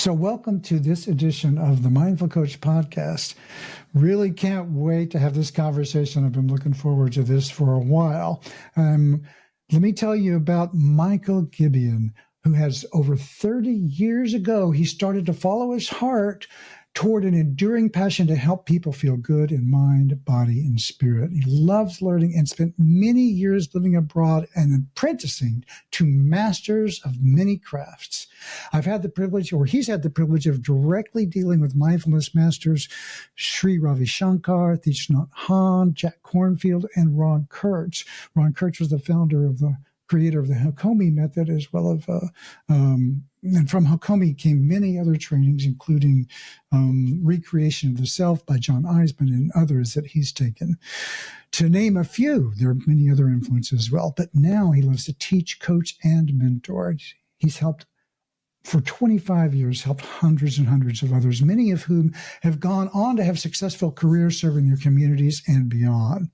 So welcome to this edition of the Mindful Coach podcast. Really can't wait to have this conversation. I've been looking forward to this for a while. Let me tell you about Michael Gibian, who has over 30 years ago, he started to follow his heart toward an enduring passion to help people feel good in mind, body, and spirit. He loves learning and spent many years living abroad and apprenticing to masters of many crafts. I've had the privilege, or he's had the privilege, of directly dealing with mindfulness masters Sri Ravi Shankar, Thich Nhat Hanh, Jack Kornfield, and Ron Kurtz. Ron Kurtz was the creator of the Hakomi Method, as well as and from Hakomi came many other trainings, including Recreation of the Self by John Eisman and others that he's taken. To name a few, there are many other influences as well, but now he loves to teach, coach, and mentor. He's helped for 25 years, helped hundreds and hundreds of others, many of whom have gone on to have successful careers serving their communities and beyond.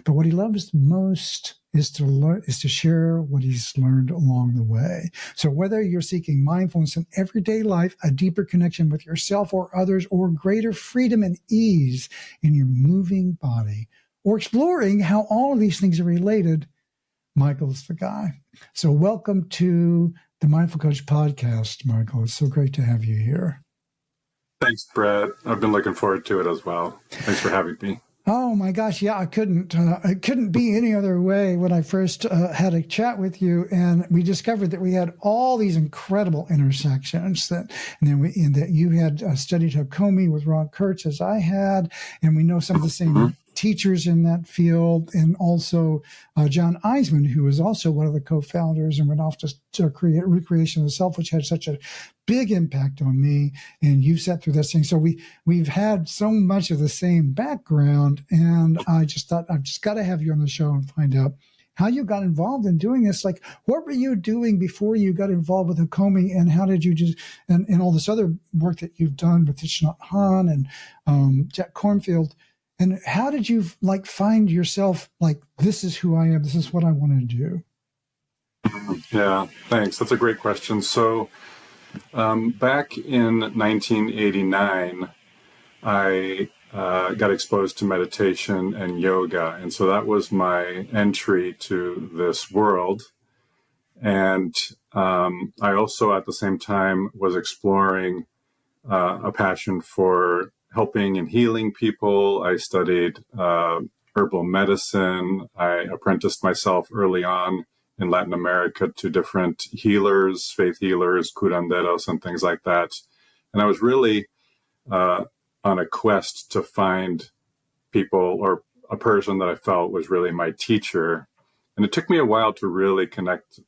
But what he loves most is to share what he's learned along the way. So whether you're seeking mindfulness in everyday life, a deeper connection with yourself or others, or greater freedom and ease in your moving body, or exploring how all of these things are related, Michael's the guy. So welcome to the Mindful Coach podcast, Michael. It's so great to have you here. Thanks, Brett. I've been looking forward to it as well. Thanks for having me. Oh my gosh, yeah, it couldn't be any other way when I first had a chat with you, and we discovered that we had all these incredible intersections that you had studied Hakomi with Ron Kurtz as I had, and we know some of the same teachers in that field, and also John Eisman, who was also one of the co-founders and went off to create Recreation of the Self, which had such a big impact on me, and you've sat through this thing. So we've had so much of the same background, and I just thought I've just got to have you on the show and find out how you got involved in doing this. Like, what were you doing before you got involved with Hakomi, and how did you and all this other work that you've done with Thich Nhat Hanh and Jack Kornfield, and how did you find yourself this is who I am, this is what I want to do? Yeah, thanks. That's a great question. So back in 1989, I got exposed to meditation and yoga. And so that was my entry to this world. And I also, at the same time, was exploring a passion for helping and healing people. I studied herbal medicine. I apprenticed myself early on in Latin America to different healers, faith healers, curanderos, and things like that. And I was really on a quest to find people or a person that I felt was really my teacher. And it took me a while to really connect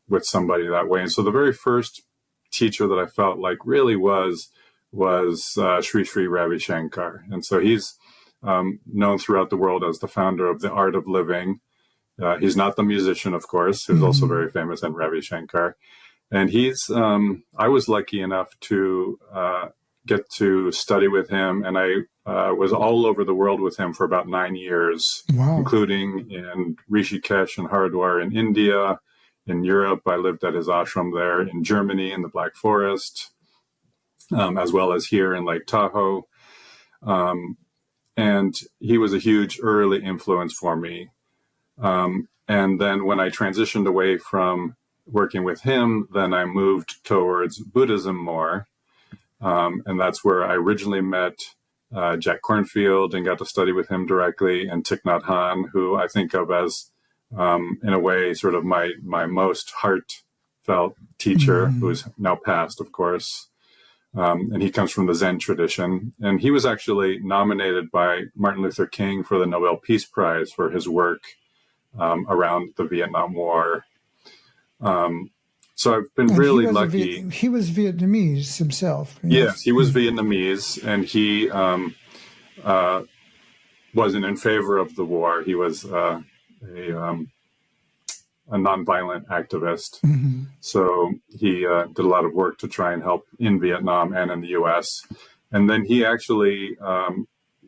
with somebody that way. And so the very first teacher that I felt like really was Sri Ravi Shankar. And so he's known throughout the world as the founder of the Art of Living. He's not the musician, of course, who's also very famous, and Ravi Shankar. And he's, I was lucky enough to get to study with him, and I was all over the world with him for about 9 years, Wow. Including in Rishikesh and Haridwar in India. In Europe, I lived at his ashram there. In Germany, in the Black Forest, as well as here in Lake Tahoe. And he was a huge early influence for me. And then when I transitioned away from working with him, then I moved towards Buddhism more. And that's where I originally met Jack Kornfield and got to study with him directly, and Thich Nhat Hanh, who I think of as, in a way, sort of my most heartfelt teacher, who's now passed, of course. And he comes from the Zen tradition. And he was actually nominated by Martin Luther King for the Nobel Peace Prize for his work around the Vietnam War. So I've been really lucky. He was Vietnamese himself. Yes, he was Vietnamese, and he wasn't in favor of the war. He was a nonviolent activist. Mm-hmm. So he did a lot of work to try and help in Vietnam and in the U.S. And then he actually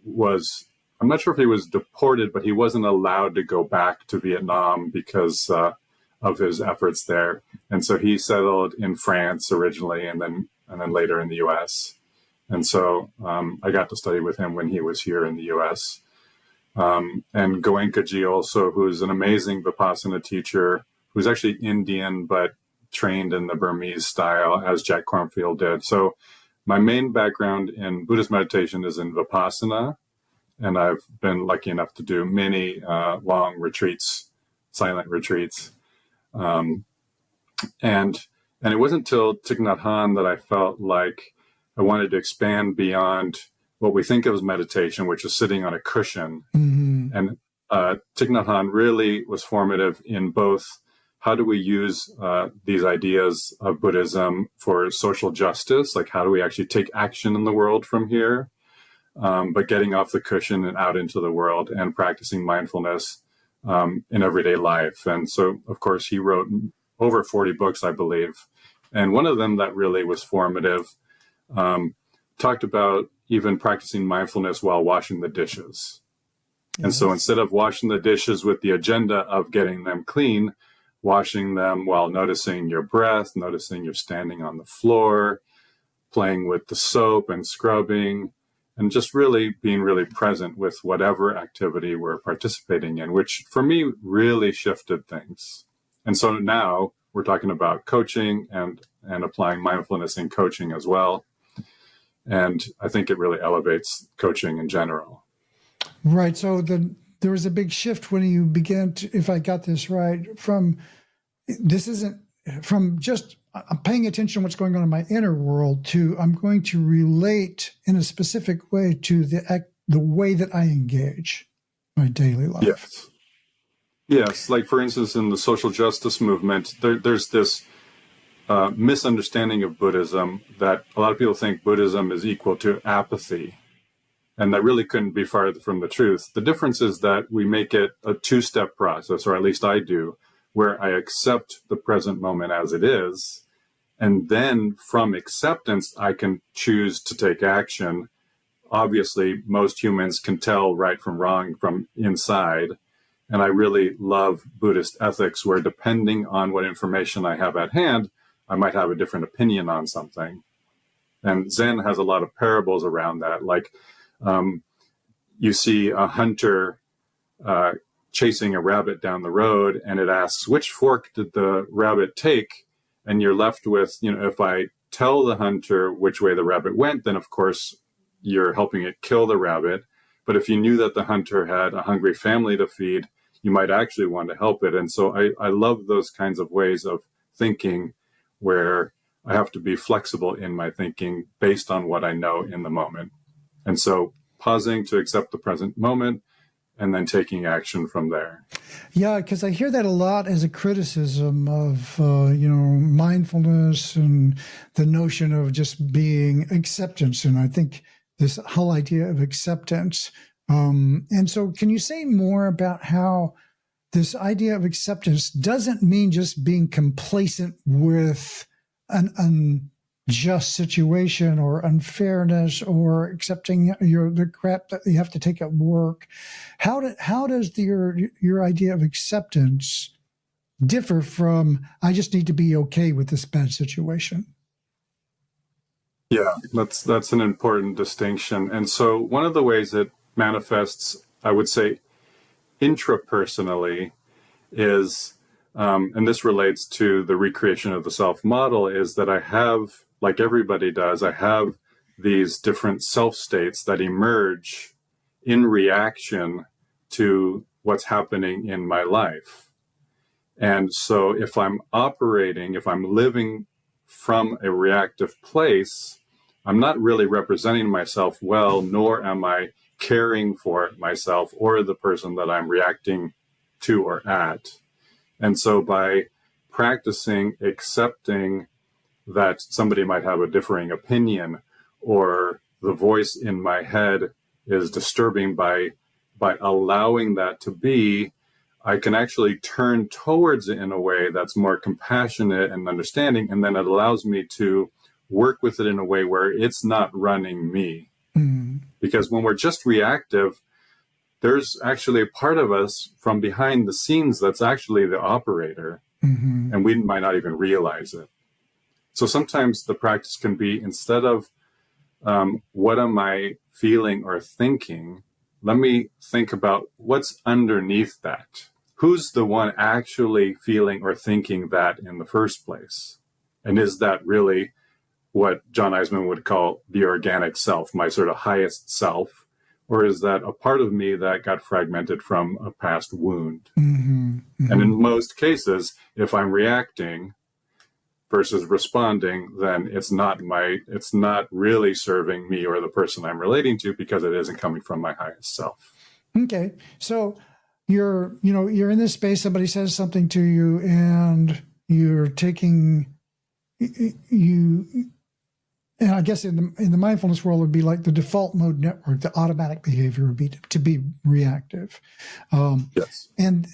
was, I'm not sure if he was deported, but he wasn't allowed to go back to Vietnam because of his efforts there. And so he settled in France originally, and then and then later in the US. And so I got to study with him when he was here in the US. And Goenkaji also, who's an amazing Vipassana teacher, who's actually Indian, but trained in the Burmese style, as Jack Kornfield did. So my main background in Buddhist meditation is in Vipassana, and I've been lucky enough to do many long retreats, silent retreats. And it wasn't until Thich Nhat Hanh that I felt like I wanted to expand beyond what we think of as meditation, which is sitting on a cushion. Mm-hmm. And Thich Nhat Hanh really was formative in both how do we use these ideas of Buddhism for social justice, like how do we actually take action in the world from here, but getting off the cushion and out into the world and practicing mindfulness in everyday life. And so, of course, he wrote over 40 books, I believe. And one of them that really was formative talked about even practicing mindfulness while washing the dishes. Yes. And so instead of washing the dishes with the agenda of getting them clean, washing them while noticing your breath, noticing you're standing on the floor, playing with the soap and scrubbing, and just really being really present with whatever activity we're participating in, which for me really shifted things. And so now we're talking about coaching and applying mindfulness in coaching as well. And I think it really elevates coaching in general. Right. So there was a big shift when you began to, if I got this right, from just I'm paying attention to what's going on in my inner world to I'm going to relate in a specific way to the way that I engage my daily life. Yes. Yes. Like, for instance, in the social justice movement, there's this misunderstanding of Buddhism that a lot of people think Buddhism is equal to apathy. And that really couldn't be farther from the truth. The difference is that we make it a two-step process, or at least I do, where I accept the present moment as it is. And then from acceptance, I can choose to take action. Obviously, most humans can tell right from wrong from inside. And I really love Buddhist ethics where depending on what information I have at hand, I might have a different opinion on something. And Zen has a lot of parables around that. Like you see a hunter chasing a rabbit down the road, and it asks, which fork did the rabbit take? And you're left with, if I tell the hunter which way the rabbit went, then of course you're helping it kill the rabbit. But if you knew that the hunter had a hungry family to feed, you might actually want to help it. And so I love those kinds of ways of thinking where I have to be flexible in my thinking based on what I know in the moment. And so pausing to accept the present moment and then taking action from there. Yeah, because I hear that a lot as a criticism of, mindfulness and the notion of just being acceptance. And I think this whole idea of acceptance. And so can you say more about how this idea of acceptance doesn't mean just being complacent with an unjust situation or unfairness or accepting the crap that you have to take at work? How does your idea of acceptance differ from I just need to be okay with this bad situation? Yeah, that's an important distinction. And so one of the ways it manifests, I would say, intrapersonally is, and this relates to the recreation of the self model, is that I have, like everybody does, I have these different self states that emerge in reaction to what's happening in my life. And so if I'm living from a reactive place, I'm not really representing myself well, nor am I caring for myself or the person that I'm reacting to or at. And so by practicing accepting that somebody might have a differing opinion or the voice in my head is disturbing, by allowing that to be, I can actually turn towards it in a way that's more compassionate and understanding. And then it allows me to work with it in a way where it's not running me. Mm. Because when we're just reactive, there's actually a part of us from behind the scenes that's actually the operator. Mm-hmm. And we might not even realize it. So sometimes the practice can be, instead of what am I feeling or thinking, let me think about what's underneath that. Who's the one actually feeling or thinking that in the first place? And is that really what John Eisman would call the organic self, my sort of highest self? Or is that a part of me that got fragmented from a past wound? Mm-hmm. Mm-hmm. And in most cases, if I'm reacting versus responding, then it's not really serving me or the person I'm relating to, because it isn't coming from my highest self. Okay. So you're in this space, somebody says something to you, and you're taking and I guess in the mindfulness world, it would be like the default mode network. The automatic behavior would be to be reactive. Yes. And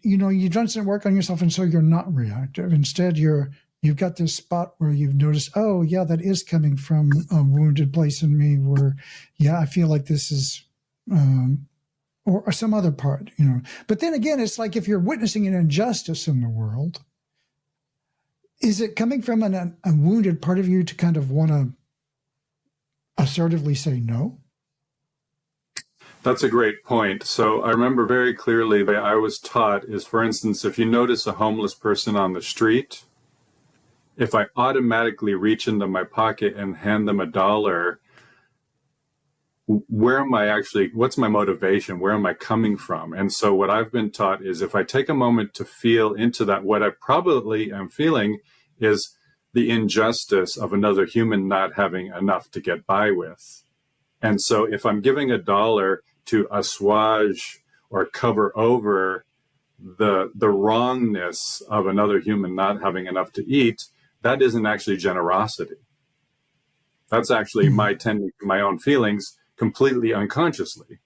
you've done some work on yourself, and so you're not reactive. Instead, you've got this spot where you've noticed, oh yeah, that is coming from a wounded place in me, where I feel like this is, or some other part, But then again, it's like if you're witnessing an injustice in the world, is it coming from a wounded part of you to kind of want to assertively say no? That's a great point. So I remember very clearly the way I was taught is, for instance, if you notice a homeless person on the street, if I automatically reach into my pocket and hand them $1, what's my motivation? Where am I coming from? And so what I've been taught is, if I take a moment to feel into that, what I probably am feeling is the injustice of another human not having enough to get by with. And so if I'm giving $1 to assuage or cover over the wrongness of another human not having enough to eat, that isn't actually generosity. That's actually my tending to my own feelings completely unconsciously.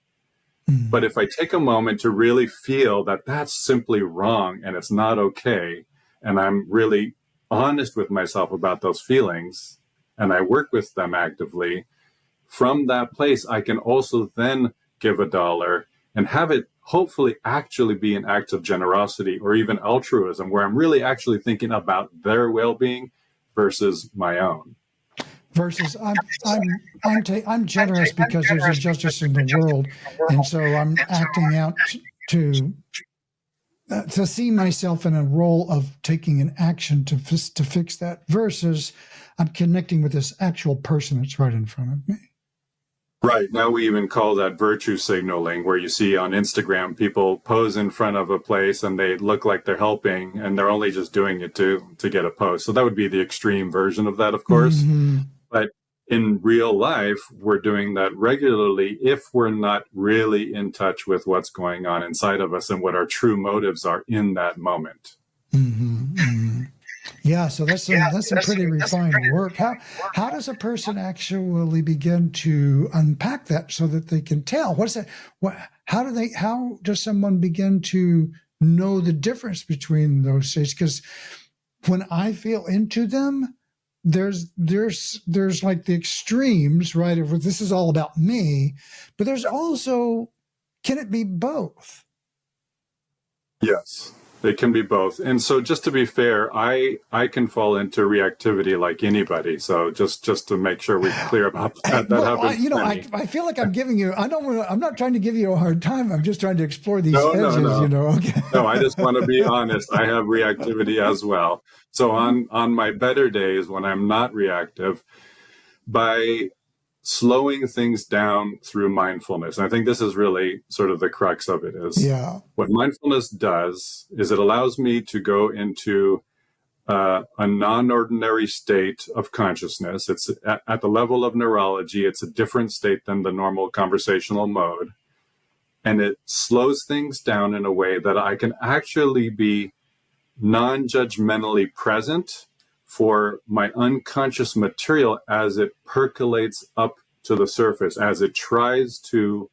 But if I take a moment to really feel that that's simply wrong and it's not okay, and I'm really honest with myself about those feelings, and I work with them actively, from that place, I can also then give $1 and have it hopefully actually be an act of generosity or even altruism, where I'm really actually thinking about their well-being versus my own. Versus I'm generous because there's injustice in the world, and so I'm acting out to see myself in a role of taking an action to fix that, versus I'm connecting with this actual person that's right in front of me. Right. Now we even call that virtue signaling, where you see on Instagram people pose in front of a place and they look like they're helping, and they're only just doing it to get a post. So that would be the extreme version of that, of course. Mm-hmm. But in real life, we're doing that regularly if we're not really in touch with what's going on inside of us and what our true motives are in that moment. Mm-hmm. Mm-hmm. Yeah, so that's some pretty refined work. How does a person actually begin to unpack that so that they can tell? What's that? How does someone begin to know the difference between those states? Because when I feel into them, there's like the extremes, right? Of this is all about me, but there's also, can it be both? Yes, it can be both. And so just to be fair, I can fall into reactivity like anybody. So just to make sure we're clear about that, happens. I feel like I'm giving you, I'm not trying to give you a hard time. I'm just trying to explore these edges, No. Okay. No, I just want to be honest. I have reactivity as well. So on my better days when I'm not reactive, by slowing things down through mindfulness. And I think this is really sort of the crux of it is what mindfulness does is it allows me to go into a non-ordinary state of consciousness. It's at the level of neurology. It's a different state than the normal conversational mode. And it slows things down in a way that I can actually be non-judgmentally present for my unconscious material as it percolates up to the surface, as it tries to.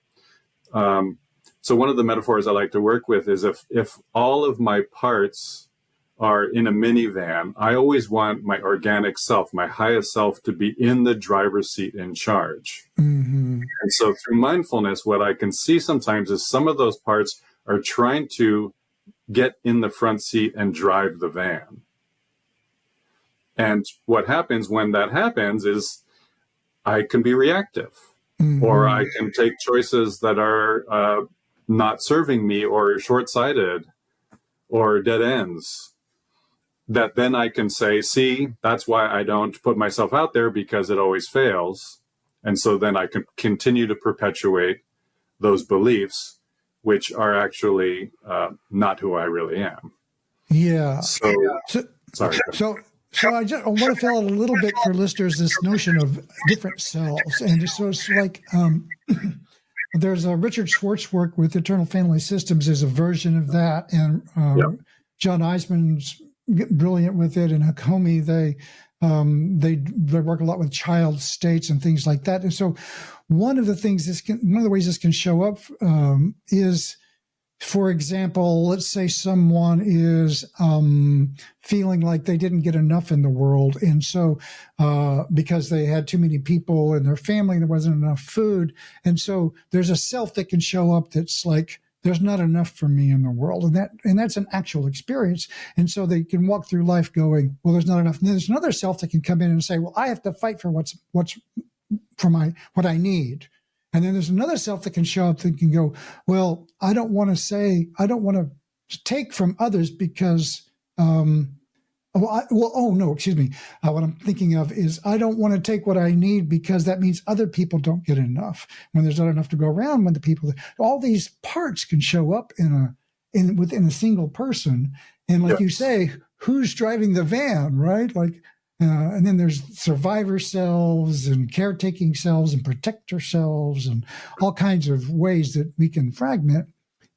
So one of the metaphors I like to work with is if all of my parts are in a minivan, I always want my organic self, my highest self, to be in the driver's seat in charge. Mm-hmm. And so through mindfulness, what I can see sometimes is some of those parts are trying to get in the front seat and drive the van. And what happens when that happens is I can be reactive, or I can take choices that are not serving me, or short-sighted, or dead ends, that then I can say, see, that's why I don't put myself out there, because it always fails. And so then I can continue to perpetuate those beliefs, which are actually not who I really am. Yeah. So, sorry. So I want to fill out a little bit for listeners this notion of different selves. And so it's like there's a Richard Schwartz work with Eternal Family Systems is a version of that. And John Eisman's brilliant with it. And Hakomi, they work a lot with child states and things like that. And so one of the ways this can show up is, for example, let's say someone is feeling like they didn't get enough in the world. And so because they had too many people in their family, there wasn't enough food. And so there's a self that can show up that's like, there's not enough for me in the world. And that's an actual experience. And so they can walk through life going, well, there's not enough. And then there's another self that can come in and say, well, I have to fight for what I need. And then there's another self that can show up that can go, well, I don't want to take from others because, what I'm thinking of is I don't want to take what I need because that means other people don't get enough. When there's not enough to go around, when all these parts can show up within a single person. And like you say, who's driving the van, right? Like, and then there's survivor selves and caretaking selves and protector selves and all kinds of ways that we can fragment.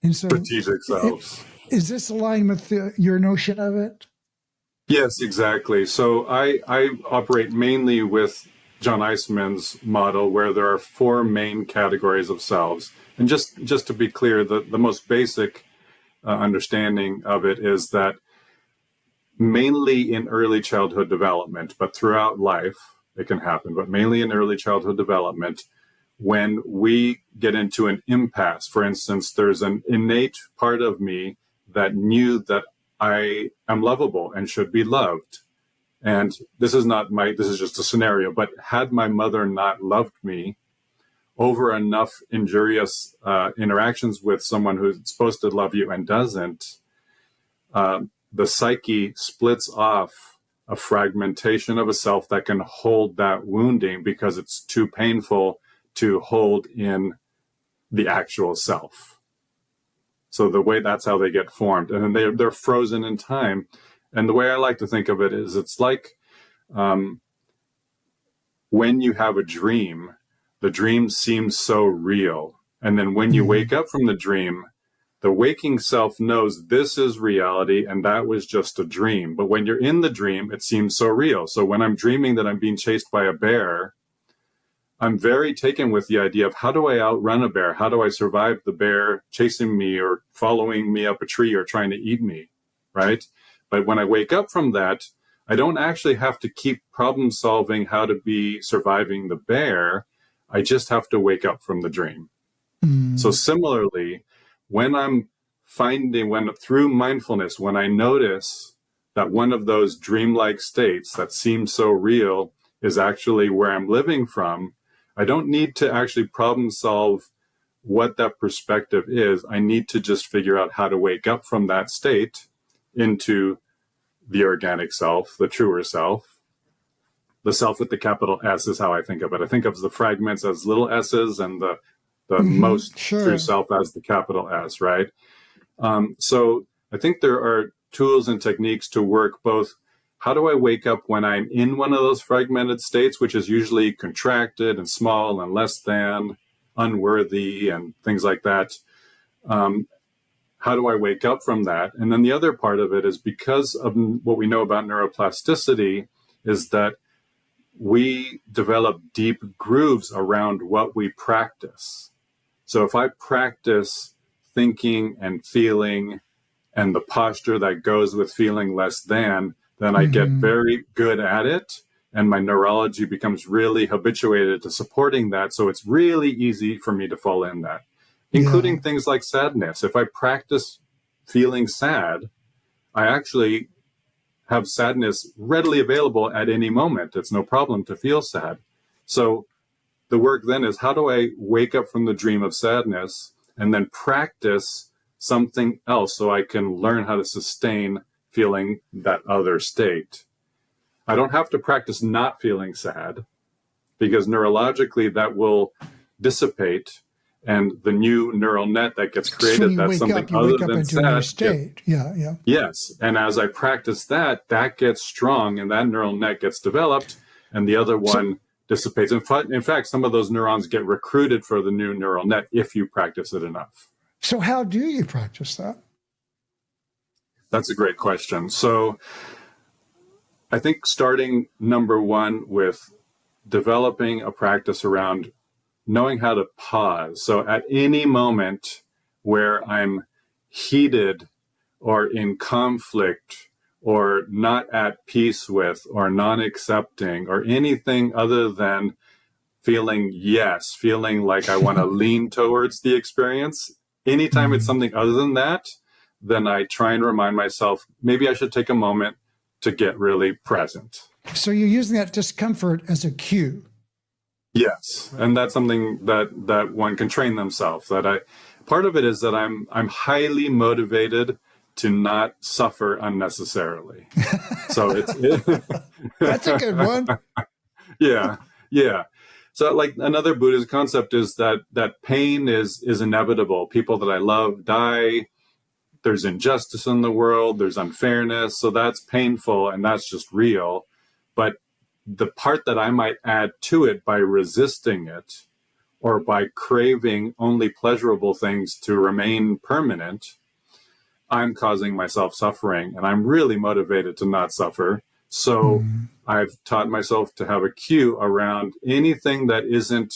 And so, strategic selves. Is this aligned with your notion of it? Yes, exactly. So I operate mainly with John Eisman's model, where there are 4 main categories of selves. And just to be clear, the most basic understanding of it is that mainly in early childhood development, but throughout life it can happen, but mainly in early childhood development, when we get into an impasse. For instance, there's an innate part of me that knew that I am lovable and should be loved. And this is just a scenario, but had my mother not loved me over enough injurious interactions with someone who's supposed to love you and doesn't, the psyche splits off a fragmentation of a self that can hold that wounding because it's too painful to hold in the actual self. So that's how they get formed. And then they're frozen in time. And the way I like to think of it is it's like when you have a dream, the dream seems so real. And then when you wake up from the dream, the waking self knows this is reality and that was just a dream. But when you're in the dream, it seems so real. So when I'm dreaming that I'm being chased by a bear, I'm very taken with the idea of how do I outrun a bear? How do I survive the bear chasing me or following me up a tree or trying to eat me, right? But when I wake up from that, I don't actually have to keep problem solving how to be surviving the bear. I just have to wake up from the dream. So similarly, when through mindfulness, when I notice that one of those dreamlike states that seem so real is actually where I'm living from, I don't need to actually problem solve what that perspective is. I need to just figure out how to wake up from that state into the organic self, the truer self. The self with the capital S is how I think of it. I think of the fragments as little s's and the most true self as the capital S, right? So I think there are tools and techniques to work both. How do I wake up when I'm in one of those fragmented states, which is usually contracted and small and less than, unworthy and things like that? How do I wake up from that? And then the other part of it is because of what we know about neuroplasticity is that we develop deep grooves around what we practice. So if I practice thinking and feeling and the posture that goes with feeling less than, then I get very good at it. And my neurology becomes really habituated to supporting that. So it's really easy for me to fall in that, including things like sadness. If I practice feeling sad, I actually have sadness readily available at any moment. It's no problem to feel sad. So the work then is, how do I wake up from the dream of sadness and then practice something else so I can learn how to sustain feeling that other state? I don't have to practice not feeling sad, because neurologically that will dissipate, and the new neural net that gets created, So when you that's wake something up, you other wake up than into a new sad. state. Yeah. Yes. And as I practice that, that gets strong and that neural net gets developed and the other one dissipates. In fact, some of those neurons get recruited for the new neural net if you practice it enough. So how do you practice that? That's a great question. So I think starting number one with developing a practice around knowing how to pause. So at any moment where I'm heated or in conflict or not at peace with or non-accepting or anything other than feeling like I want to lean towards the experience, anytime it's something other than that, then I try and remind myself, maybe I should take a moment to get really present. So you're using that discomfort as a cue. Yes, and that's something that one can train themselves. Part of it is that I'm highly motivated to not suffer unnecessarily. So That's a good one. Yeah. So like another Buddhist concept is that pain is inevitable. People that I love die. There's injustice in the world. There's unfairness. So that's painful and that's just real. But the part that I might add to it by resisting it or by craving only pleasurable things to remain permanent, I'm causing myself suffering, and I'm really motivated to not suffer. So I've taught myself to have a cue around anything that isn't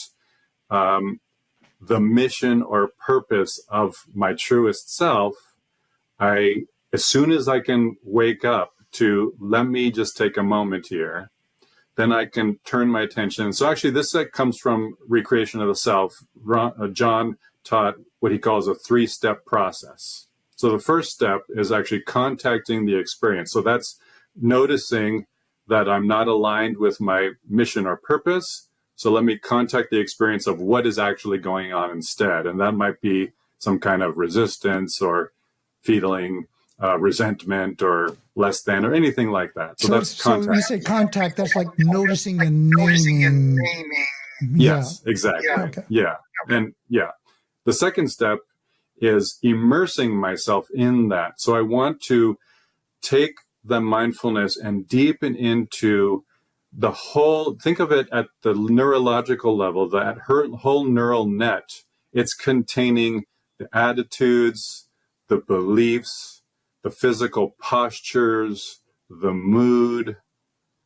the mission or purpose of my truest self. As soon as I can wake up to, let me just take a moment here, then I can turn my attention. So actually this comes from Recreation of the Self. John taught what he calls a 3-step process. So the first step is actually contacting the experience. So that's noticing that I'm not aligned with my mission or purpose. So let me contact the experience of what is actually going on instead. And that might be some kind of resistance or feeling resentment or less than or anything like that. So that's contact. So you say contact, that's like noticing and naming. Yes, exactly. Okay. Yeah. And the second step is immersing myself in that. So I want to take the mindfulness and deepen into the whole, think of it at the neurological level, that whole neural net. It's containing the attitudes, the beliefs, the physical postures, the mood,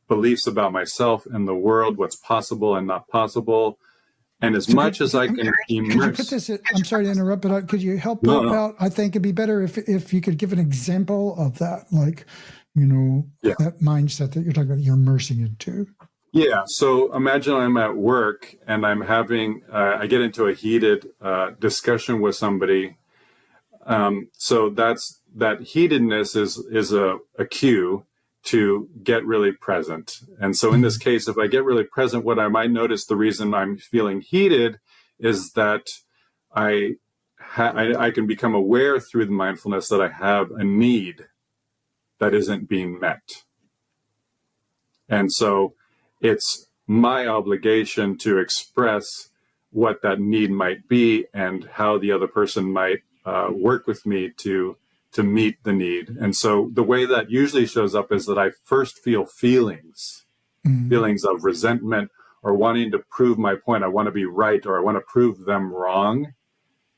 beliefs about myself and the world, what's possible and not possible. And as much as I can immerse. Could you put this, I'm sorry to interrupt, but could you help out? I think it'd be better if you could give an example of that, like, that mindset that you're talking about, you're immersing into. Yeah. So imagine I'm at work and I'm having, I get into a heated discussion with somebody. So that heatedness is a cue to get really present. And so in this case, if I get really present, what I might notice, the reason I'm feeling heated is that I can become aware through the mindfulness that I have a need that isn't being met. And so it's my obligation to express what that need might be and how the other person might work with me to meet the need. And so the way that usually shows up is that I first feel feelings of resentment or wanting to prove my point. I want to be right, or I want to prove them wrong.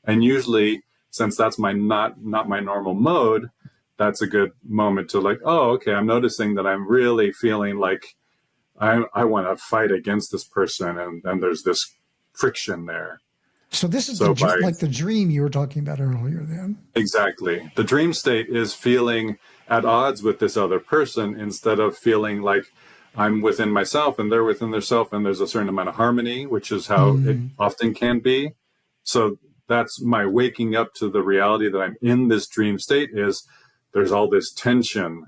And usually, since that's not my normal mode, that's a good moment to like, oh, okay, I'm noticing that I'm really feeling like I want to fight against this person, and there's this friction there. So this is like the dream you were talking about earlier then. Exactly. The dream state is feeling at odds with this other person instead of feeling like I'm within myself and they're within themselves and there's a certain amount of harmony, which is how it often can be. So that's my waking up to the reality that I'm in this dream state, is there's all this tension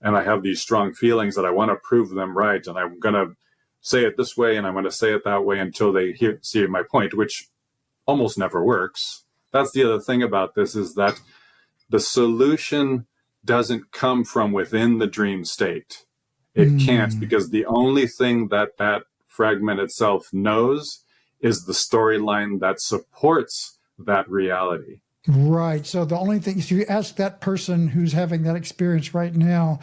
and I have these strong feelings that I want to prove them right, and I'm going to say it this way and I'm going to say it that way until they see my point, which almost never works. That's the other thing about this, is that the solution doesn't come from within the dream state. It can't, because the only thing that that fragmented self knows is the storyline that supports that reality. Right. So the only thing, if you ask that person who's having that experience right now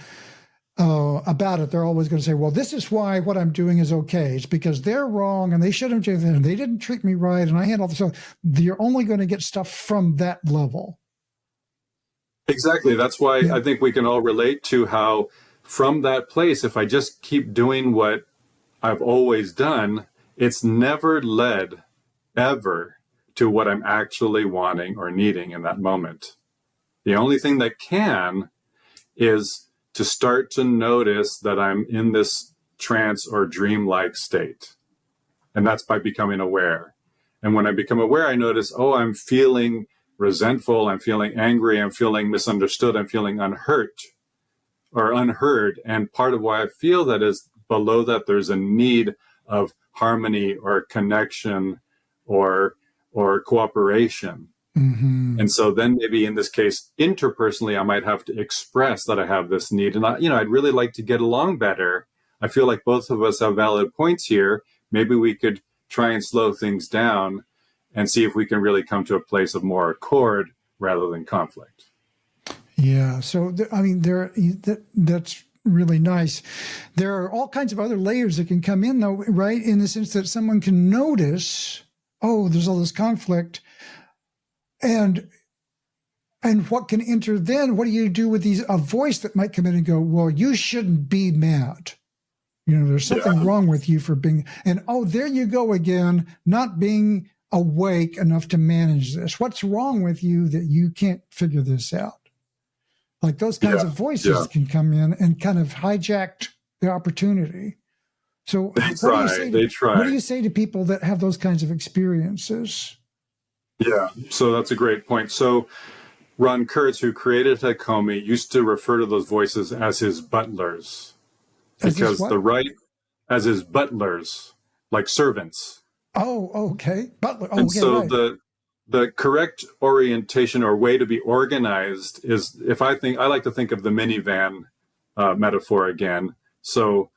about it, they're always going to say, well, this is why what I'm doing is okay. It's because they're wrong and they shouldn't have, and they didn't treat me right and I handled this. So you're only going to get stuff from that level. Exactly. That's why I think we can all relate to how from that place, if I just keep doing what I've always done, it's never led ever to what I'm actually wanting or needing in that moment. The only thing that can is to start to notice that I'm in this trance or dream-like state. And that's by becoming aware. And when I become aware, I notice, oh, I'm feeling resentful, I'm feeling angry, I'm feeling misunderstood, I'm feeling unhurt or unheard. And part of why I feel that is below that there's a need of harmony or connection or cooperation. And so then maybe in this case, interpersonally, I might have to express that I have this need. And I'd really like to get along better. I feel like both of us have valid points here. Maybe we could try and slow things down and see if we can really come to a place of more accord rather than conflict. Yeah. So, that's really nice. There are all kinds of other layers that can come in, though, right? In the sense that someone can notice, oh, there's all this conflict. And what can enter then? What do you do with a voice that might come in and go, well, you shouldn't be mad. There's something wrong with you for being, and oh, there you go again, not being awake enough to manage this. What's wrong with you that you can't figure this out? Like those kinds of voices can come in and kind of hijack the opportunity. So what do you say to people that have those kinds of experiences? Yeah, so that's a great point. So Ron Kurtz, who created Hakomi, used to refer to those voices as his butlers. Because as his butlers, like servants. Oh, okay. Butler. Oh, and okay, so right. the correct orientation or way to be organized is, I like to think of the minivan metaphor again. So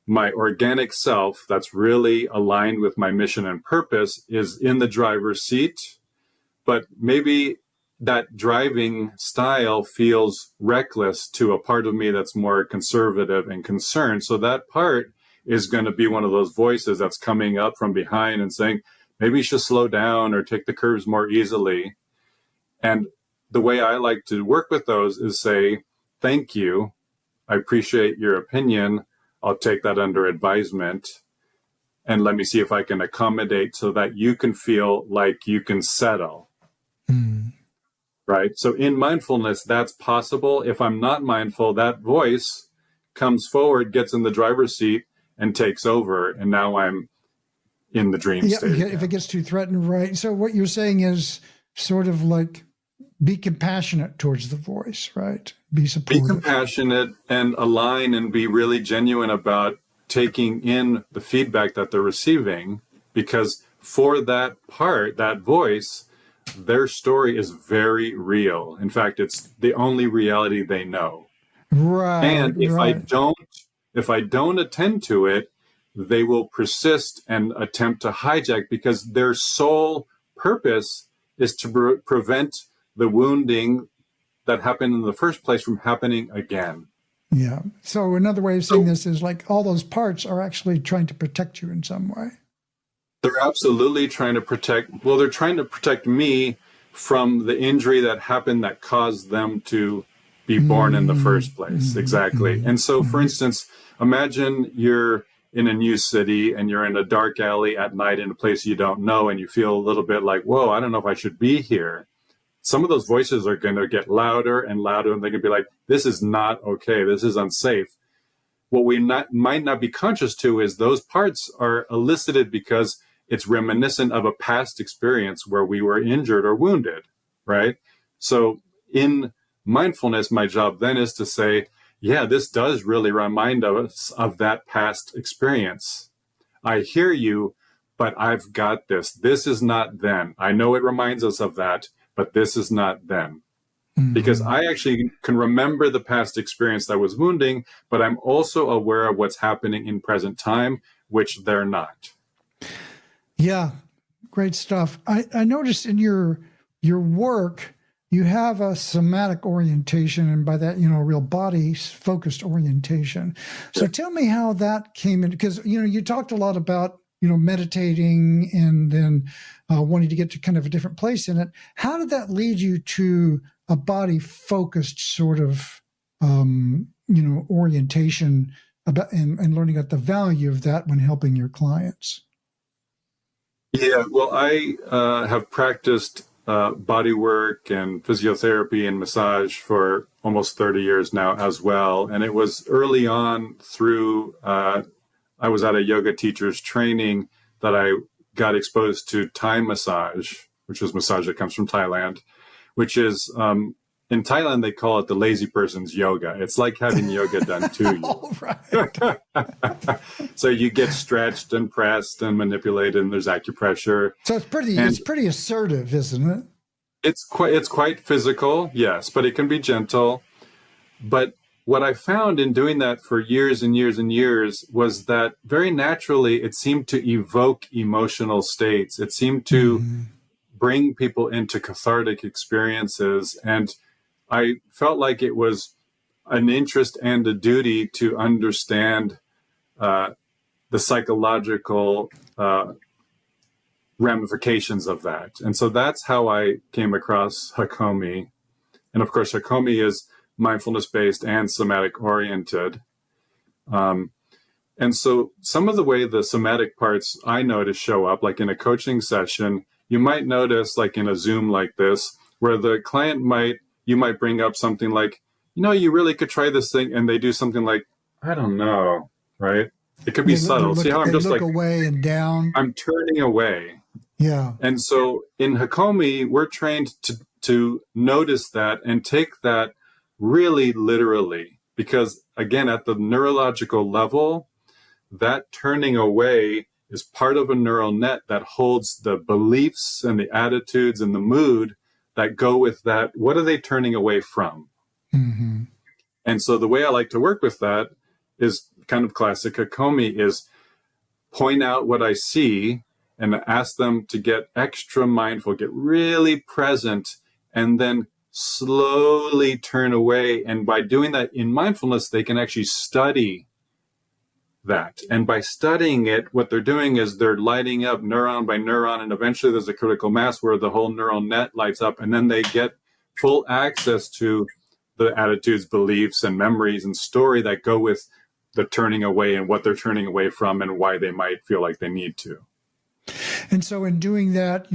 my organic self that's really aligned with my mission and purpose is in the driver's seat, but maybe that driving style feels reckless to a part of me that's more conservative and concerned. So that part is going to be one of those voices that's coming up from behind and saying, maybe you should slow down or take the curves more easily. And the way I like to work with those is say, thank you. I appreciate your opinion. I'll take that under advisement. And let me see if I can accommodate so that you can feel like you can settle. Right? So in mindfulness, that's possible. If I'm not mindful, that voice comes forward, gets in the driver's seat, and takes over. And now I'm in the dream state. Yeah, if it gets too threatened, right? So what you're saying is sort of like be compassionate towards the voice, right? Be supportive. Be compassionate and align and be really genuine about taking in the feedback that they're receiving. Because for that part, that voice, their story is very real. In fact, it's the only reality they know. Right. And if I don't attend to it, they will persist and attempt to hijack, because their sole purpose is to prevent the wounding that happened in the first place from happening again. Yeah. So another way of saying this is like all those parts are actually trying to protect you in some way. They're absolutely trying to they're trying to protect me from the injury that happened that caused them to be born in the first place. Exactly. And so, for instance, imagine you're in a new city and you're in a dark alley at night in a place you don't know, and you feel a little bit like, whoa, I don't know if I should be here. Some of those voices are going to get louder and louder, and they're going to be like, this is not okay. This is unsafe. What we might not be conscious to is those parts are elicited because it's reminiscent of a past experience where we were injured or wounded, right? So in mindfulness, my job then is to say, yeah, this does really remind us of that past experience. I hear you, but I've got this. This is not then. I know it reminds us of that, but this is not then. Because I actually can remember the past experience that was wounding, but I'm also aware of what's happening in present time, which they're not. Yeah, great stuff. I noticed in your work, you have a somatic orientation, and by that, real body focused orientation. So tell me how that came in, because, you talked a lot about, meditating and then wanting to get to kind of a different place in it. How did that lead you to a body focused sort of, orientation about and learning about the value of that when helping your clients? Yeah, well, I have practiced body work and physiotherapy and massage for almost 30 years now as well. And it was early on through, I was at a yoga teacher's training that I got exposed to Thai massage, which is massage that comes from Thailand, which is, in Thailand, they call it the lazy person's yoga. It's like having yoga done to you. All right. So you get stretched and pressed and manipulated, and there's acupressure. So it's pretty assertive, isn't it? It's quite physical, yes, but it can be gentle. But what I found in doing that for years and years and years was that very naturally it seemed to evoke emotional states. It seemed to bring people into cathartic experiences. And I felt like it was an interest and a duty to understand the psychological ramifications of that. And so that's how I came across Hakomi. And of course, Hakomi is mindfulness-based and somatic-oriented. And so some of the way the somatic parts I notice show up, like in a coaching session, you might notice, like in a Zoom like this, where the client you might bring up something like, you really could try this thing. And they do something like, I don't know, right? It could be subtle. See how I'm just like away and down. I'm turning away. Yeah. And so in Hakomi, we're trained to notice that and take that really literally, because again, at the neurological level, that turning away is part of a neural net that holds the beliefs and the attitudes and the mood that go with that. What are they turning away from? Mm-hmm. And so the way I like to work with that is kind of classic Hakomi, is point out what I see and ask them to get extra mindful, get really present, and then slowly turn away. And by doing that in mindfulness, they can actually study that. And by studying it, what they're doing is they're lighting up neuron by neuron, and eventually there's a critical mass where the whole neural net lights up, and then they get full access to the attitudes, beliefs, and memories and story that go with the turning away and what they're turning away from and why they might feel like they need to. And so in doing that,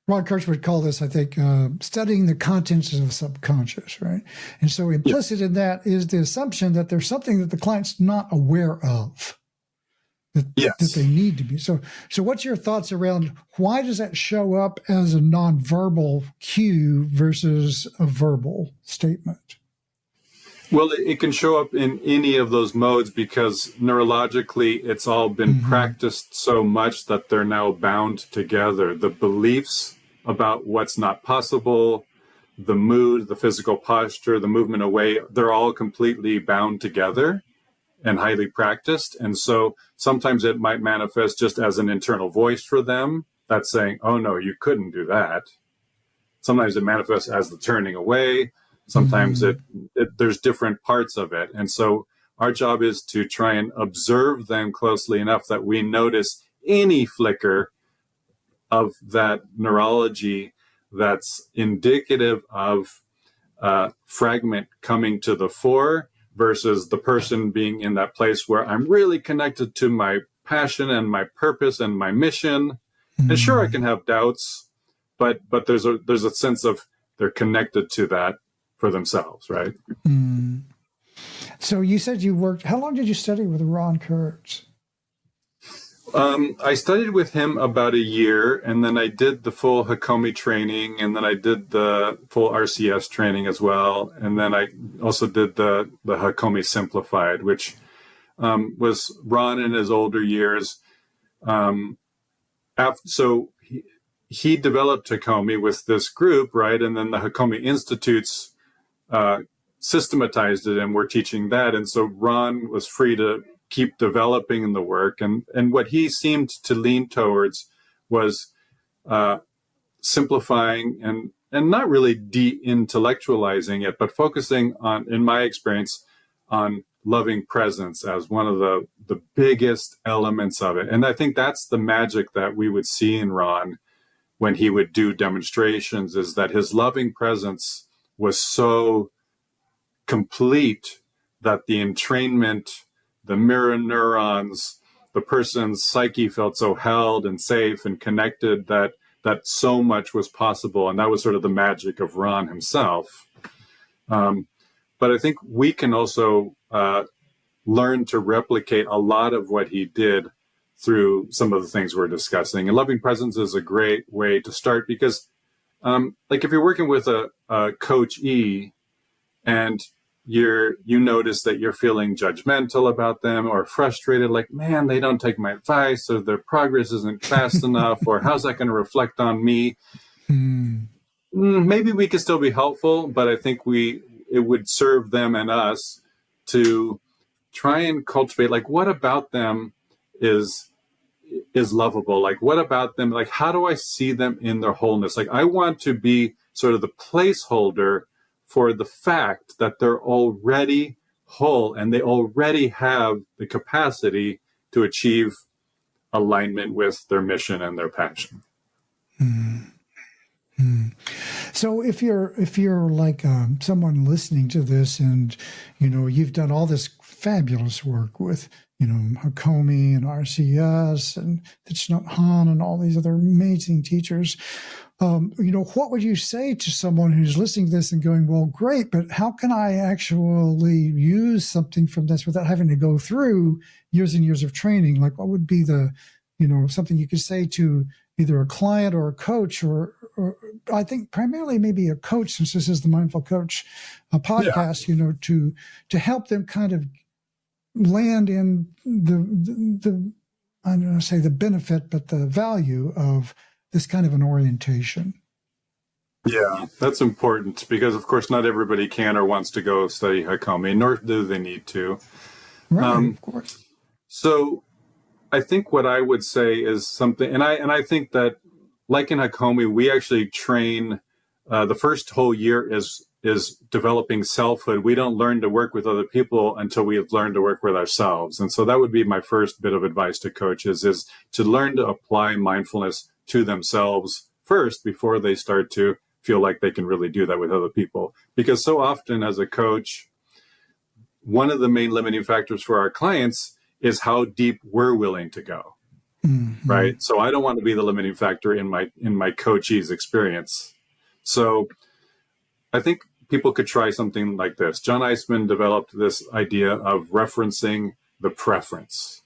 Ron Kurtz would call this, I think, studying the contents of the subconscious, right? And so implicit in that is the assumption that there's something that the client's not aware of, that they need to be. So what's your thoughts around why does that show up as a nonverbal cue versus a verbal statement? Well, it can show up in any of those modes because neurologically it's all been practiced so much that they're now bound together. The beliefs about what's not possible, the mood, the physical posture, the movement away, they're all completely bound together and highly practiced. And so sometimes it might manifest just as an internal voice for them that's saying, oh no, you couldn't do that. Sometimes it manifests as the turning away. Sometimes there's different parts of it. And so our job is to try and observe them closely enough that we notice any flicker of that neurology that's indicative of fragment coming to the fore versus the person being in that place where I'm really connected to my passion and my purpose and my mission. And sure, I can have doubts, but there's a sense of they're connected to that for themselves, right? So you said you worked, how long did you study with Ron Kurtz? I studied with him about a year, and then I did the full Hakomi training, and then I did the full RCS training as well, and then I also did the Hakomi Simplified, which was Ron in his older years. So he developed Hakomi with this group, right? And then the Hakomi Institutes systematized it, and we're teaching that. And so Ron was free to keep developing in the work. And what he seemed to lean towards was simplifying and not really de-intellectualizing it, but focusing on, in my experience, on loving presence as one of the biggest elements of it. And I think that's the magic that we would see in Ron when he would do demonstrations, is that his loving presence was so complete that the entrainment, the mirror neurons, the person's psyche felt so held and safe and connected that so much was possible. And that was sort of the magic of Ron himself. But I think we can also learn to replicate a lot of what he did through some of the things we're discussing. And loving presence is a great way to start, because like if you're working with a coachee and you notice that you're feeling judgmental about them or frustrated, like, man, they don't take my advice, or their progress isn't fast enough, or how's that going to reflect on me? Maybe we could still be helpful, but I think it would serve them and us to try and cultivate, like, what about them is lovable? Like, what about them? Like, how do I see them in their wholeness? Like, I want to be sort of the placeholder for the fact that they're already whole and they already have the capacity to achieve alignment with their mission and their passion. So if you're like someone listening to this, and you've done all this fabulous work with Hakomi and RCS and Thich Nhat Hanh and all these other amazing teachers, what would you say to someone who's listening to this and going, well, great, but how can I actually use something from this without having to go through years and years of training? Like, what would be the, something you could say to either a client or a coach, or I think primarily maybe a coach, since this is the Mindful Coach podcast, to help them kind of land in the I don't want to say the benefit, but the value of this kind of an orientation. Yeah, that's important, because of course not everybody can or wants to go study Hakomi, nor do they need to. Right, of course. So I think what I would say is something, and I think that, like in Hakomi, we actually train, the first whole year is developing selfhood. We don't learn to work with other people until we have learned to work with ourselves. And so that would be my first bit of advice to coaches, is to learn to apply mindfulness to themselves first before they start to feel like they can really do that with other people. Because so often as a coach, one of the main limiting factors for our clients is how deep we're willing to go. Right? So I don't want to be the limiting factor in my coachee's experience. So I think people could try something like this. John Eisman developed this idea of referencing the preference.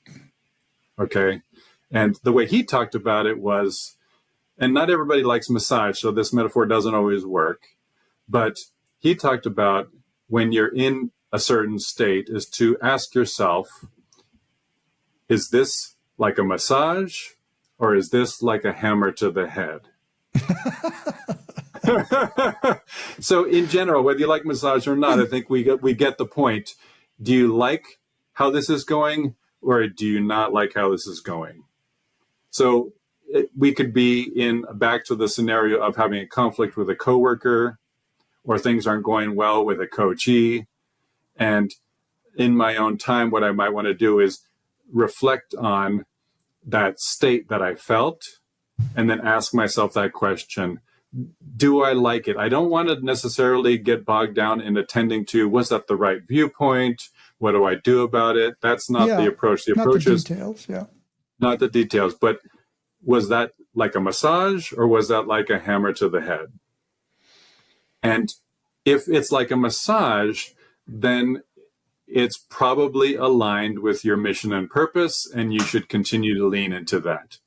Okay. And the way he talked about it was, and not everybody likes massage, so this metaphor doesn't always work, but he talked about, when you're in a certain state, is to ask yourself, is this like a massage, or is this like a hammer to the head? So in general, whether you like massage or not, I think we get the point. Do you like how this is going, or do you not like how this is going? So we could be back to the scenario of having a conflict with a coworker, or things aren't going well with a coachee. And in my own time, what I might want to do is reflect on that state that I felt, and then ask myself that question: do I like it? I don't want to necessarily get bogged down in attending to, was that the right viewpoint? What do I do about it? That's not the approach. The approach is details, not the details, but was that like a massage, or was that like a hammer to the head? And if it's like a massage, then it's probably aligned with your mission and purpose, and you should continue to lean into that.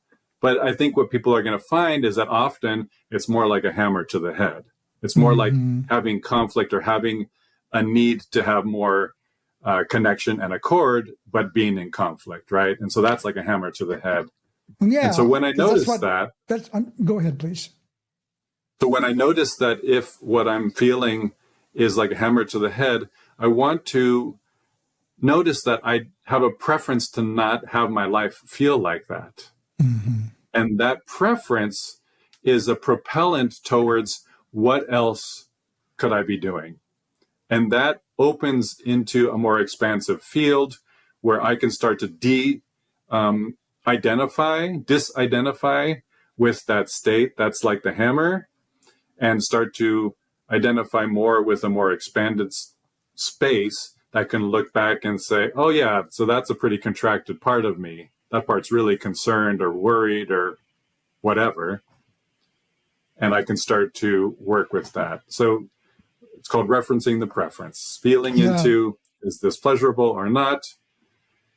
But I think what people are going to find is that often it's more like a hammer to the head. It's more like having conflict or having a need to have more connection and accord, but being in conflict, right? And so that's like a hammer to the head. Yeah. And so when I notice go ahead, please. So when I notice that if what I'm feeling is like a hammer to the head, I want to notice that I have a preference to not have my life feel like that. And that preference is a propellant towards what else could I be doing? And that opens into a more expansive field where I can start to disidentify with that state that's like the hammer, and start to identify more with a more expanded space that can look back and say, oh yeah, so that's a pretty contracted part of me. That part's really concerned or worried or whatever. And I can start to work with that. So it's called referencing the preference, feeling into, is this pleasurable or not?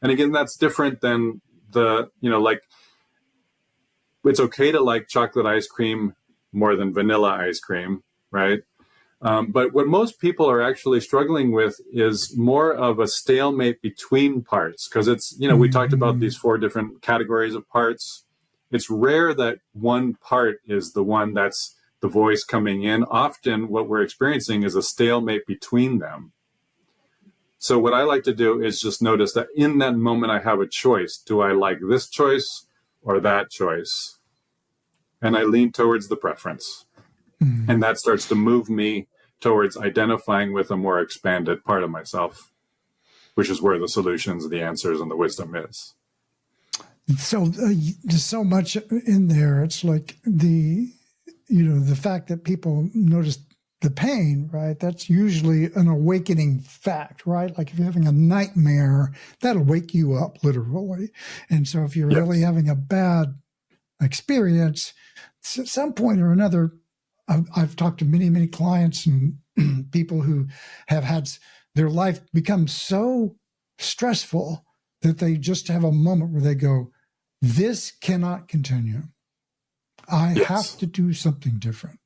And again, that's different than like, it's okay to like chocolate ice cream more than vanilla ice cream, right? But what most people are actually struggling with is more of a stalemate between parts, because it's, we talked about these 4 different categories of parts. It's rare that one part is the one that's the voice coming in. Often what we're experiencing is a stalemate between them. So what I like to do is just notice that in that moment I have a choice. Do I like this choice or that choice? And I lean towards the preference. And that starts to move me towards identifying with a more expanded part of myself, which is where the solutions, the answers, and the wisdom is. So there's so much in there. It's like the fact that people notice the pain, right? That's usually an awakening fact, right? Like if you're having a nightmare, that'll wake you up literally. And so if you're really having a bad experience, at some point or another, I've talked to many, many clients and people who have had their life become so stressful that they just have a moment where they go, this cannot continue. I have to do something different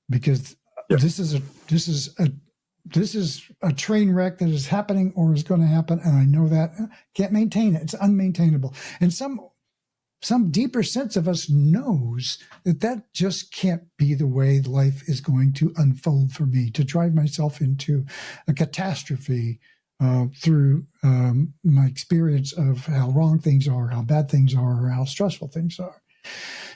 because this is a train wreck that is happening or is going to happen. And I know that can't maintain it. It's unmaintainable. And some deeper sense of us knows that just can't be the way life is going to unfold for me, to drive myself into a catastrophe through my experience of how wrong things are, how bad things are, or how stressful things are.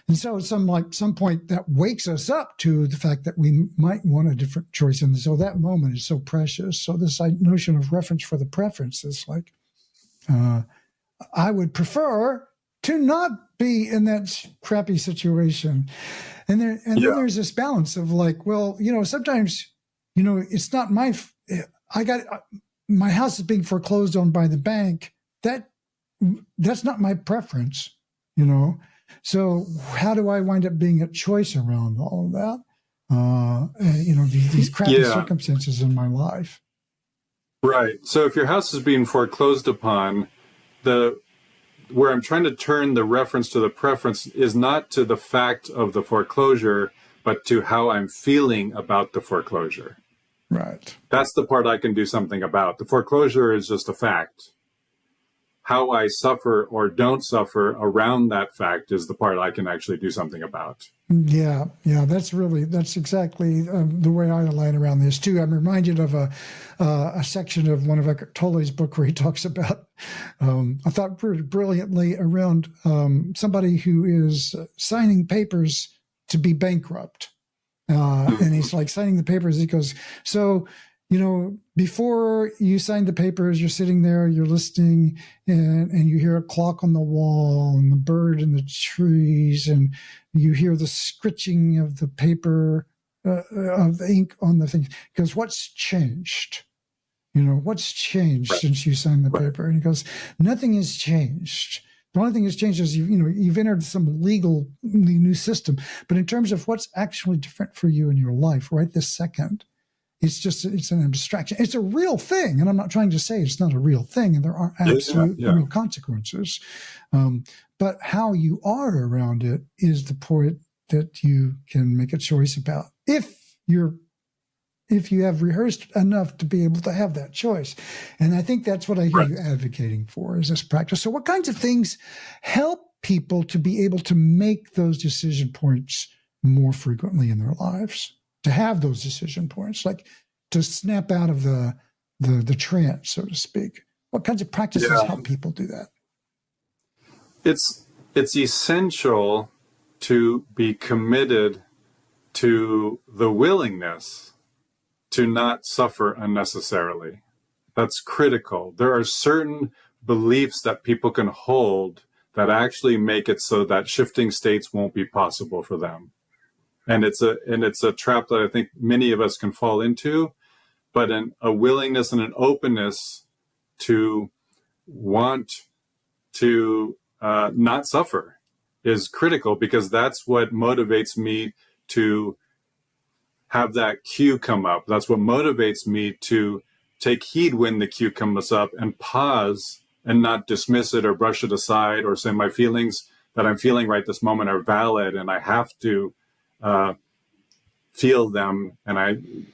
And so at some point that wakes us up to the fact that we might want a different choice. And so that moment is so precious. So this notion of reference for the preference is like, I would prefer to not be in that crappy situation. And then there's this balance of like, well, sometimes, it's not my house is being foreclosed on by the bank. That's not my preference, So how do I wind up being a choice around all of that? These crappy circumstances in my life. Right. So if your house is being foreclosed upon, where I'm trying to turn the reference to the preference is not to the fact of the foreclosure, but to how I'm feeling about the foreclosure. Right. That's the part I can do something about. The foreclosure is just a fact. How I suffer or don't suffer around that fact is the part I can actually do something about. Yeah, that's exactly the way I align around this too. I'm reminded of a section of one of Eckhart Tolle's book where he talks about, I thought pretty brilliantly around somebody who is signing papers to be bankrupt. And he's like signing the papers. He goes, so, before you sign the papers, you're sitting there, you're listening, and you hear a clock on the wall and the bird in the trees, and you hear the scritching of the paper, of the ink on the thing. He goes, what's changed? What's changed since you signed the paper? And he goes, nothing has changed. The only thing that's changed is you've entered some legal new system. But in terms of what's actually different for you in your life right this second, it's an abstraction. It's a real thing. And I'm not trying to say it's not a real thing, and there are absolute real consequences. But how you are around it is the point that you can make a choice about. If you have rehearsed enough to be able to have that choice. And I think that's what I hear you advocating for, is this practice. So what kinds of things help people to be able to make those decision points more frequently in their lives, to have those decision points, like to snap out of the trance, so to speak? What kinds of practices help people do that? It's essential to be committed to the willingness to not suffer unnecessarily. That's critical. There are certain beliefs that people can hold that actually make it so that shifting states won't be possible for them. And it's a trap that I think many of us can fall into, but a willingness and an openness to want to not suffer is critical, because that's what motivates me to have that cue come up. That's what motivates me to take heed when the cue comes up and pause and not dismiss it or brush it aside or say my feelings that I'm feeling right this moment are valid and I have to feel them. And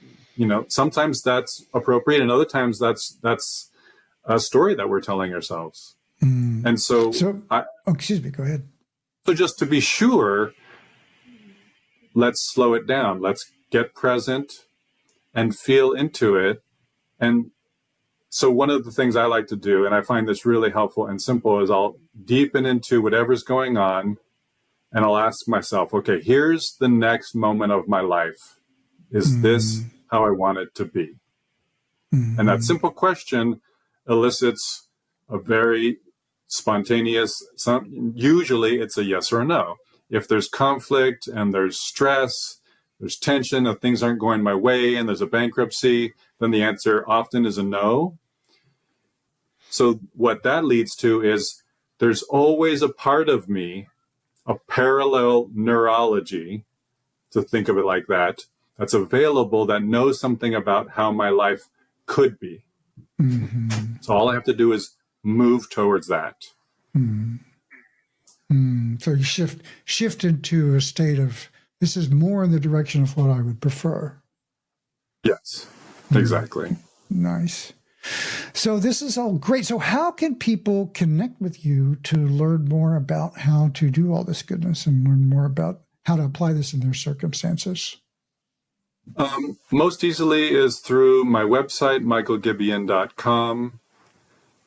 sometimes that's appropriate, and other times that's a story that we're telling ourselves. And excuse me, go ahead. So just to be sure, let's slow it down. Let's get present and feel into it. And so one of the things I like to do, and I find this really helpful and simple, is I'll deepen into whatever's going on, and I'll ask myself, okay, here's the next moment of my life. Is this how I want it to be? And that simple question elicits a very spontaneous, usually it's a yes or a no. If there's conflict and there's stress, there's tension, and things aren't going my way, and there's a bankruptcy, then the answer often is a no. So what that leads to is there's always a part of me, a parallel neurology, to think of it like that, that's available, that knows something about how my life could be. So all I have to do is move towards that. So you shift into a state of, this is more in the direction of what I would prefer. Yes, exactly. Nice. So this is all great. So how can people connect with you to learn more about how to do all this goodness and learn more about how to apply this in their circumstances? Most easily is through my website, michaelgibian.com.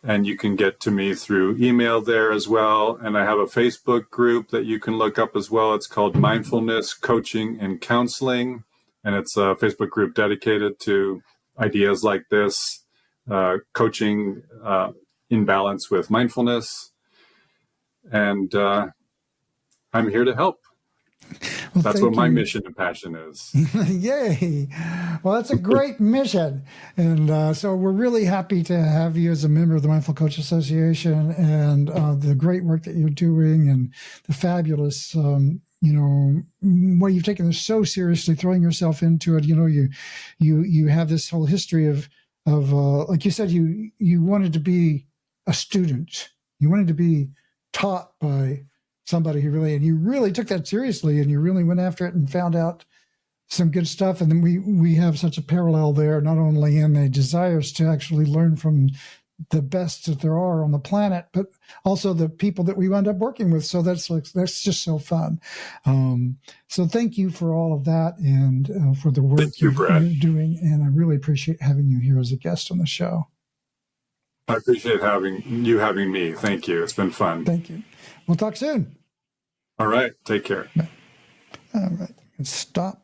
And you can get to me through email there as well. And I have a Facebook group that you can look up as well. It's called Mindfulness, Coaching, and Counseling. And it's a Facebook group dedicated to ideas like this, coaching in balance with mindfulness. And I'm here to help. Well, that's what my mission and passion is. Yay. Well, that's a great mission. And so we're really happy to have you as a member of the Mindful Coach Association, and the great work that you're doing, and the fabulous, way you've taken this so seriously, throwing yourself into it. You have this whole history of like you said, you wanted to be a student. You wanted to be taught by somebody and you really took that seriously, and you really went after it and found out some good stuff. And then we have such a parallel there, not only in the desires to actually learn from the best that there are on the planet, but also the people that we wound up working with. So that's just so fun. So thank you for all of that, and for the work you're doing. And I really appreciate having you here as a guest on the show. I appreciate having me. Thank you. It's been fun. Thank you. We'll talk soon. All right. Take care. All right. Stop.